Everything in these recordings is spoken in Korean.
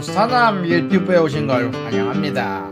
사남 유튜브에 오신 걸 환영합니다.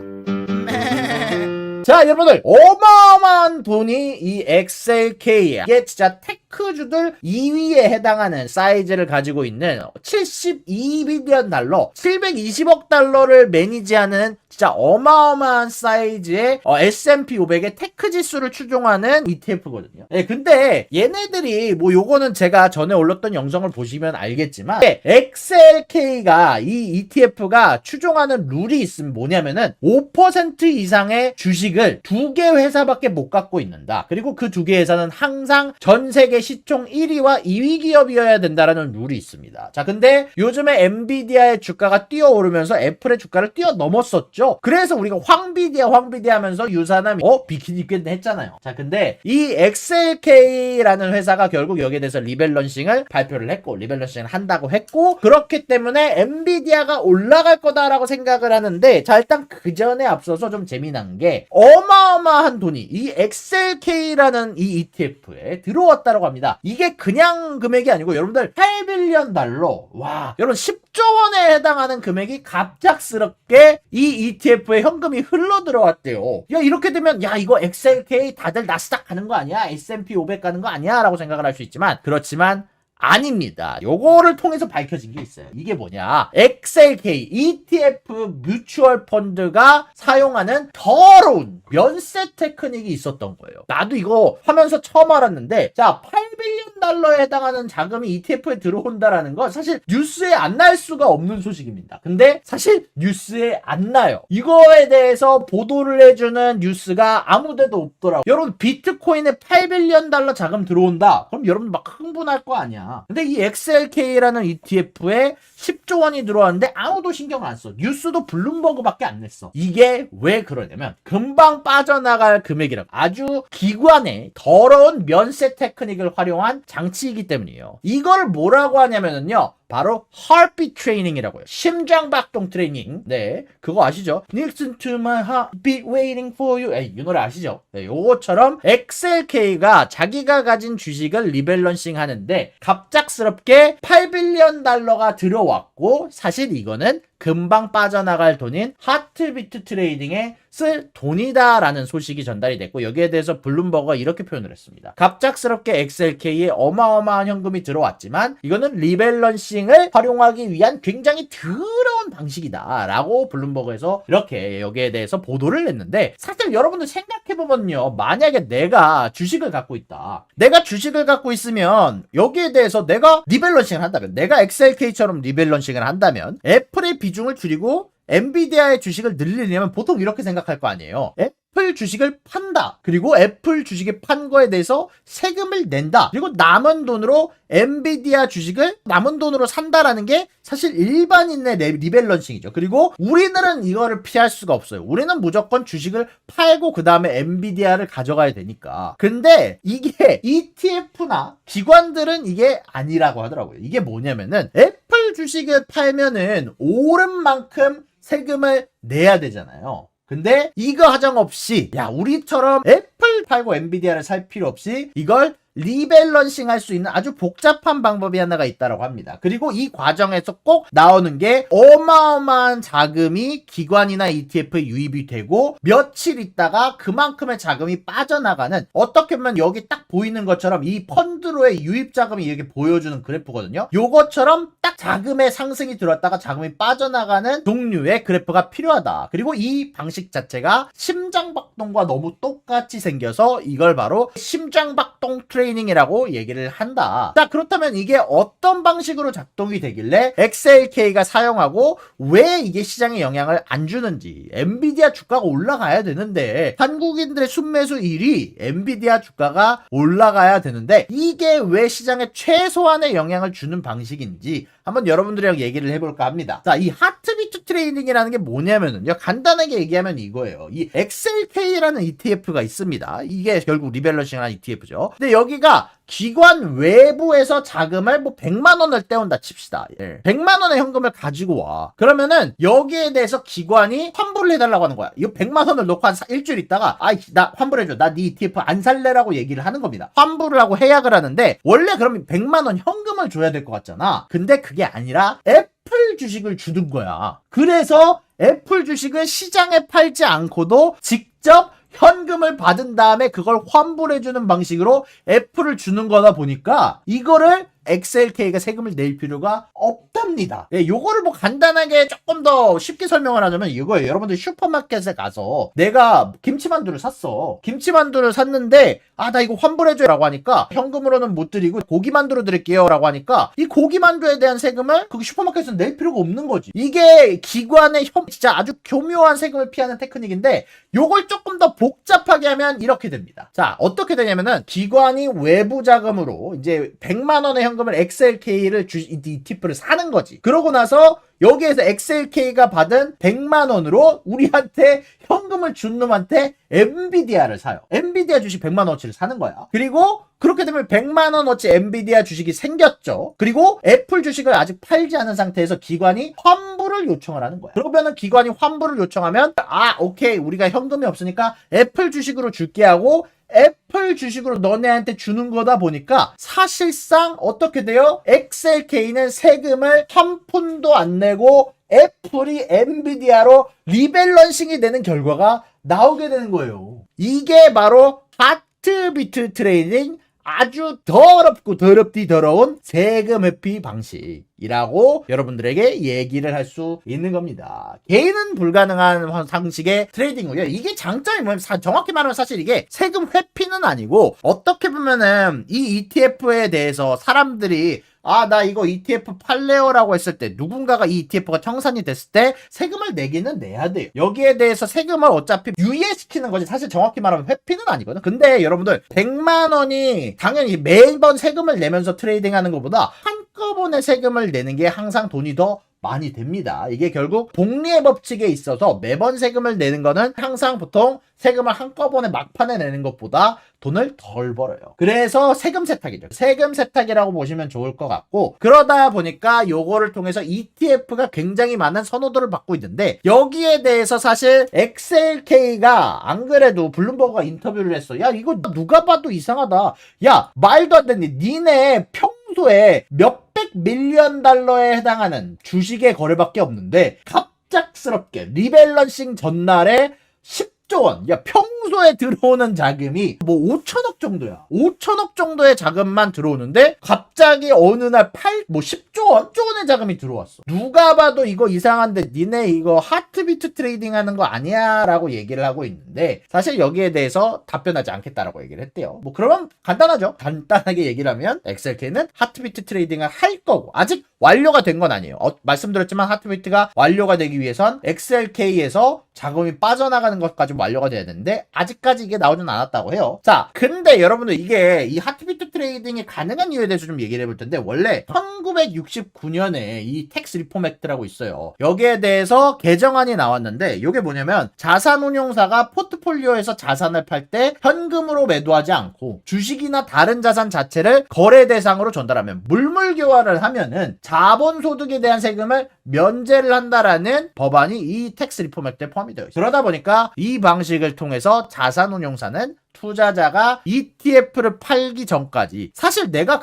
자, 여러분들, 어마어마한 돈이 이 XLK, 이게 진짜 테크주들 2위에 해당하는 사이즈를 가지고 있는 72빌리언 달러, 720억 달러를 매니지하는 진짜 어마어마한 사이즈의 S&P 500의 테크 지수를 추종하는 ETF거든요. 예, 근데 얘네들이 뭐 요거는 제가 전에 올렸던 영상을 보시면 알겠지만 XLK가 이 ETF가 추종하는 룰이 있으면 뭐냐면은 5% 이상의 주식을 2개 회사밖에 못 갖고 있는다. 그리고 그 2개 회사는 항상 전 세계 시총 1위와 2위 기업이어야 된다라는 룰이 있습니다. 자, 근데 요즘에 엔비디아의 주가가 뛰어오르면서 애플의 주가를 뛰어넘었었죠. 그래서 우리가 황비디아 하면서 유사남이 비키니 입겠네 했잖아요. 자, 근데 이 XLK라는 회사가 결국 여기에 대해서 리밸런싱을 발표를 했고, 리밸런싱을 한다고 했고, 그렇기 때문에 엔비디아가 올라갈 거다라고 생각을 하는데, 자, 일단 그 전에 앞서서 좀 재미난 게 어마어마한 돈이 이 XLK라는 이 ETF에 들어왔다고 합니다. 이게 그냥 금액이 아니고 여러분들 8빌리언 달러, 와, 여러분 10조 원에 해당하는 금액이 갑작스럽게 이 ETF에 현금이 흘러 들어왔대요. 야, 이렇게 되면 야, 이거 XLK 다들 나스닥 가는 거 아니야? S&P 500 가는 거 아니야? 라고 생각을 할 수 있지만 그렇지만 아닙니다. 요거를 통해서 밝혀진 게 있어요. 이게 뭐냐? XLK ETF 뮤추얼 펀드가 사용하는 더러운 면세 테크닉이 있었던 거예요. 나도 이거 하면서 처음 알았는데, 자, 8빌리언 달러에 해당하는 자금이 ETF에 들어온다라는 건 사실 뉴스에 안 날 수가 없는 소식입니다. 근데 사실 뉴스에 안 나요. 이거에 대해서 보도를 해주는 뉴스가 아무데도 없더라고요. 여러분, 비트코인에 8빌리언 달러 자금 들어온다. 그럼 여러분 막 흥분할 거 아니야. 근데 이 XLK라는 ETF에 10조 원이 들어왔는데 아무도 신경을 안 써. 뉴스도 블룸버그밖에 안 냈어. 이게 왜 그러냐면 금방 빠져나갈 금액이라고, 아주 기관의 더러운 면세 테크닉을 활용한 장치이기 때문이에요. 이걸 뭐라고 하냐면요, 바로 heartbeat training이라고요. 심장박동 트레이닝. 네, 그거 아시죠? Listen to my heartbeat waiting for you. 이 노래 아시죠? 네, 요거처럼 XLK가 자기가 가진 주식을 리밸런싱 하는데 갑작스럽게 8빌리언 달러가 들어왔고, 사실 이거는 금방 빠져나갈 돈인 하트비트 트레이딩에 쓸 돈이다라는 소식이 전달이 됐고, 여기에 대해서 블룸버그가 이렇게 표현을 했습니다. 갑작스럽게 XLK에 어마어마한 현금이 들어왔지만 이거는 리밸런싱을 활용하기 위한 굉장히 더러운 방식이다 라고 블룸버그에서 이렇게 여기에 대해서 보도를 했는데, 사실 여러분들 생각해보면요, 만약에 내가 주식을 갖고 있다, 내가 주식을 갖고 있으면 여기에 대해서 내가 리밸런싱을 한다면, 내가 XLK처럼 리밸런싱을 한다면 애플의 비중을 줄이고 엔비디아의 주식을 늘리려면 보통 이렇게 생각할 거 아니에요. 애플 주식을 판다. 그리고 애플 주식에 판 거에 대해서 세금을 낸다. 그리고 남은 돈으로 엔비디아 주식을 남은 돈으로 산다라는 게 사실 일반인의 리밸런싱이죠. 그리고 우리들은 이거를 피할 수가 없어요. 우리는 무조건 주식을 팔고 그 다음에 엔비디아를 가져가야 되니까. 근데 이게 ETF나 기관들은 이게 아니라고 하더라고요. 이게 뭐냐면은 애플 주식을 팔면은 오른 만큼 세금을 내야 되잖아요. 근데 이거 하정없이, 야, 우리처럼 애플 팔고 엔비디아를 살 필요 없이 이걸 리밸런싱 할 수 있는 아주 복잡한 방법이 하나가 있다고 합니다. 그리고 이 과정에서 꼭 나오는 게 어마어마한 자금이 기관이나 ETF에 유입이 되고 며칠 있다가 그만큼의 자금이 빠져나가는, 어떻게 보면 여기 딱 보이는 것처럼 이 펀드로의 유입 자금이 이렇게 보여주는 그래프거든요. 요것처럼 딱 자금의 상승이 들어왔다가 자금이 빠져나가는 종류의 그래프가 필요하다. 그리고 이 방식 자체가 심장박동과 너무 똑같이 생겨서 이걸 바로 심장박동 트레이닝이라고 얘기를 한다. 자, 그렇다면 이게 어떤 방식으로 작동이 되길래 XLK가 사용하고 왜 이게 시장에 영향을 안 주는지. 엔비디아 주가가 올라가야 되는데, 한국인들의 순매수 1위 엔비디아 주가가 올라가야 되는데 이게 왜 시장에 최소한의 영향을 주는 방식인지 한번 여러분들이랑 얘기를 해볼까 합니다. 자, 이 하트비트 트레이딩이라는 게 뭐냐면은요, 간단하게 얘기하면 이거예요. 이 XLK라는 ETF가 있습니다. 이게 결국 리밸런싱한 ETF죠. 근데 여기가 기관 외부에서 자금을 뭐 100만 원을 떼온다 칩시다. 100만 원의 현금을 가지고 와. 그러면은 여기에 대해서 기관이 환불을 해달라고 하는 거야. 이거 100만 원을 놓고 한 일주일 있다가 나 환불해줘. 나 네 ETF 안 살래라고 얘기를 하는 겁니다. 환불을 하고 해약을 하는데 원래 그러면 100만 원 현금을 줘야 될 것 같잖아. 근데 그게 아니라 애플 주식을 주는 거야. 그래서 애플 주식을 시장에 팔지 않고도 직접 현금을 받은 다음에 그걸 환불해주는 방식으로 애플을 주는 거다 보니까 이거를 XLK가 세금을 낼 필요가 없답니다. 요거를 뭐 간단하게 조금 더 쉽게 설명을 하자면 이거예요. 여러분들 슈퍼마켓에 가서 내가 김치만두를 샀어. 김치만두를 샀는데 나 이거 환불해줘 라고 하니까 현금으로는 못 드리고 고기만두로 드릴게요 라고 하니까 이 고기만두에 대한 세금을 그 슈퍼마켓에서 낼 필요가 없는 거지. 이게 기관의 진짜 아주 교묘한 세금을 피하는 테크닉인데 요걸 조금 더 복잡하게 하면 이렇게 됩니다. 자, 어떻게 되냐면은 기관이 외부 자금으로 이제 100만 원의 현금을 XLK를 ETF를 사는 거지. 그러고 나서 여기에서 XLK가 받은 100만 원으로 우리한테 현금을 준 놈한테 엔비디아를 사요. 엔비디아 주식 100만 원어치를 사는 거야. 그리고 그렇게 되면 100만 원어치 엔비디아 주식이 생겼죠. 그리고 애플 주식을 아직 팔지 않은 상태에서 기관이 환불을 요청을 하는 거야. 그러면은 기관이 환불을 요청하면 오케이 우리가 현금이 없으니까 애플 주식으로 줄게 하고 애플 주식으로 너네한테 주는 거다 보니까 사실상 어떻게 돼요? XLK는 세금을 한 푼도 안 내고 애플이 엔비디아로 리밸런싱이 되는 결과가 나오게 되는 거예요. 이게 바로 하트비트 트레이딩 아주 더럽고 더럽디 더러운 세금 회피 방식이라고 여러분들에게 얘기를 할 수 있는 겁니다. 개인은 불가능한 상식의 트레이딩이고요. 이게 장점이 뭐냐면 정확히 말하면 사실 이게 세금 회피는 아니고 어떻게 보면은 이 ETF에 대해서 사람들이 나 이거 ETF 팔래요라고 했을 때 누군가가 이 ETF가 청산이 됐을 때 세금을 내기는 내야 돼요. 여기에 대해서 세금을 어차피 유예시키는 거지 사실 정확히 말하면 회피는 아니거든. 근데 여러분들 100만 원이 당연히 매번 세금을 내면서 트레이딩하는 것보다 한꺼번에 세금을 내는 게 항상 돈이 더 많이 됩니다. 이게 결국 복리의 법칙에 있어서 매번 세금을 내는 거는 항상 보통 세금을 한꺼번에 막판에 내는 것보다 돈을 덜 벌어요. 그래서 세금 세탁이죠. 세금 세탁이라고 보시면 좋을 것 같고 그러다 보니까 요거를 통해서 ETF가 굉장히 많은 선호도를 받고 있는데 여기에 대해서 사실 XLK가 안 그래도 블룸버그가 인터뷰를 했어. 야 이거 누가 봐도 이상하다. 야 말도 안 되니 니네 평소에 몇백 밀리언 달러에 해당하는 주식의 거래밖에 없는데 갑작스럽게 리밸런싱 전날에 10조 원. 야, 평소에 들어오는 자금이 뭐 5천억 정도야. 5천억 정도의 자금만 들어오는데 갑자기 어느 날 10조 원? 10조 원의 자금이 들어왔어. 누가 봐도 이거 이상한데 니네 이거 하트비트 트레이딩 하는 거 아니야? 라고 얘기를 하고 있는데 사실 여기에 대해서 답변하지 않겠다라고 얘기를 했대요. 뭐 그러면 간단하죠. 간단하게 얘기를 하면 XLK는 하트비트 트레이딩을 할 거고 아직 완료가 된 건 아니에요. 말씀드렸지만 하트비트가 완료가 되기 위해선 XLK에서 자금이 빠져나가는 것까지 완료가 돼야 되는데 아직까지 이게 나오진 않았다고 해요. 자, 근데 여러분들 이게 이 하트비트 트레이딩이 가능한 이유에 대해서 좀 얘기를 해볼 텐데 원래 1969년에 이 텍스 리폼 액트라고 있어요. 여기에 대해서 개정안이 나왔는데 이게 뭐냐면 자산운용사가 포트폴리오에서 자산을 팔 때 현금으로 매도하지 않고 주식이나 다른 자산 자체를 거래 대상으로 전달하면 물물교환을 하면은 자본소득에 대한 세금을 면제를 한다라는 법안이 이 텍스 리폼 액트에 포함이 되어 있어요. 그러다 보니까 이 방식을 통해서 자산운용사는 투자자가 ETF를 팔기 전까지 사실 내가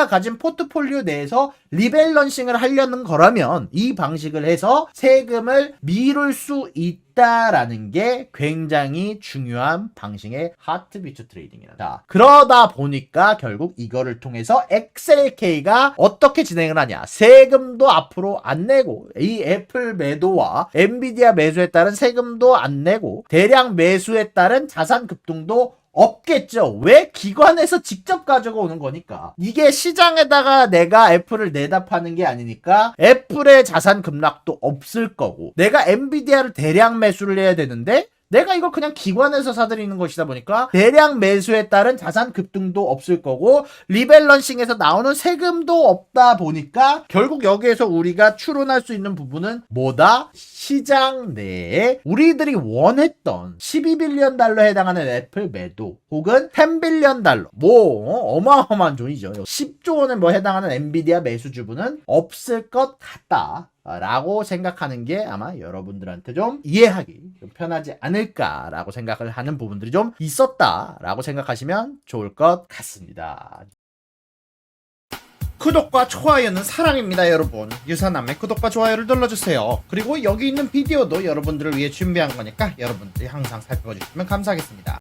가진 포트폴리오 내에서 리밸런싱을 하려는 거라면 이 방식을 해서 세금을 미룰 수 있다라는 게 굉장히 중요한 방식의 하트비트 트레이딩이다. 자, 그러다 보니까 결국 이거를 통해서 XLK가 어떻게 진행을 하냐. 세금도 앞으로 안 내고 이 애플 매도와 엔비디아 매수에 따른 세금도 안 내고 대량 매수에 따른 자산 급등도 없겠죠. 왜? 기관에서 직접 가져오는 거니까. 이게 시장에다가 내가 애플을 내다 파는 게 아니니까 애플의 자산 급락도 없을 거고 내가 엔비디아를 대량 매수를 해야 되는데 내가 이걸 그냥 기관에서 사들이는 것이다 보니까 대량 매수에 따른 자산 급등도 없을 거고 리밸런싱에서 나오는 세금도 없다 보니까 결국 여기에서 우리가 추론할 수 있는 부분은 뭐다? 시장 내에 우리들이 원했던 12빌리언 달러에 해당하는 애플 매도 혹은 10빌리언 달러 뭐 어마어마한 돈이죠. 10조 원에 뭐 해당하는 엔비디아 매수 주부는 없을 것 같다 라고 생각하는 게 아마 여러분들한테 좀 이해하기 좀 편하지 않을까라고 생각을 하는 부분들이 좀 있었다라고 생각하시면 좋을 것 같습니다. 구독과 좋아요는 사랑입니다, 여러분. 유사남의 구독과 좋아요를 눌러주세요. 그리고 여기 있는 비디오도 여러분들을 위해 준비한 거니까 여러분들이 항상 살펴봐 주시면 감사하겠습니다.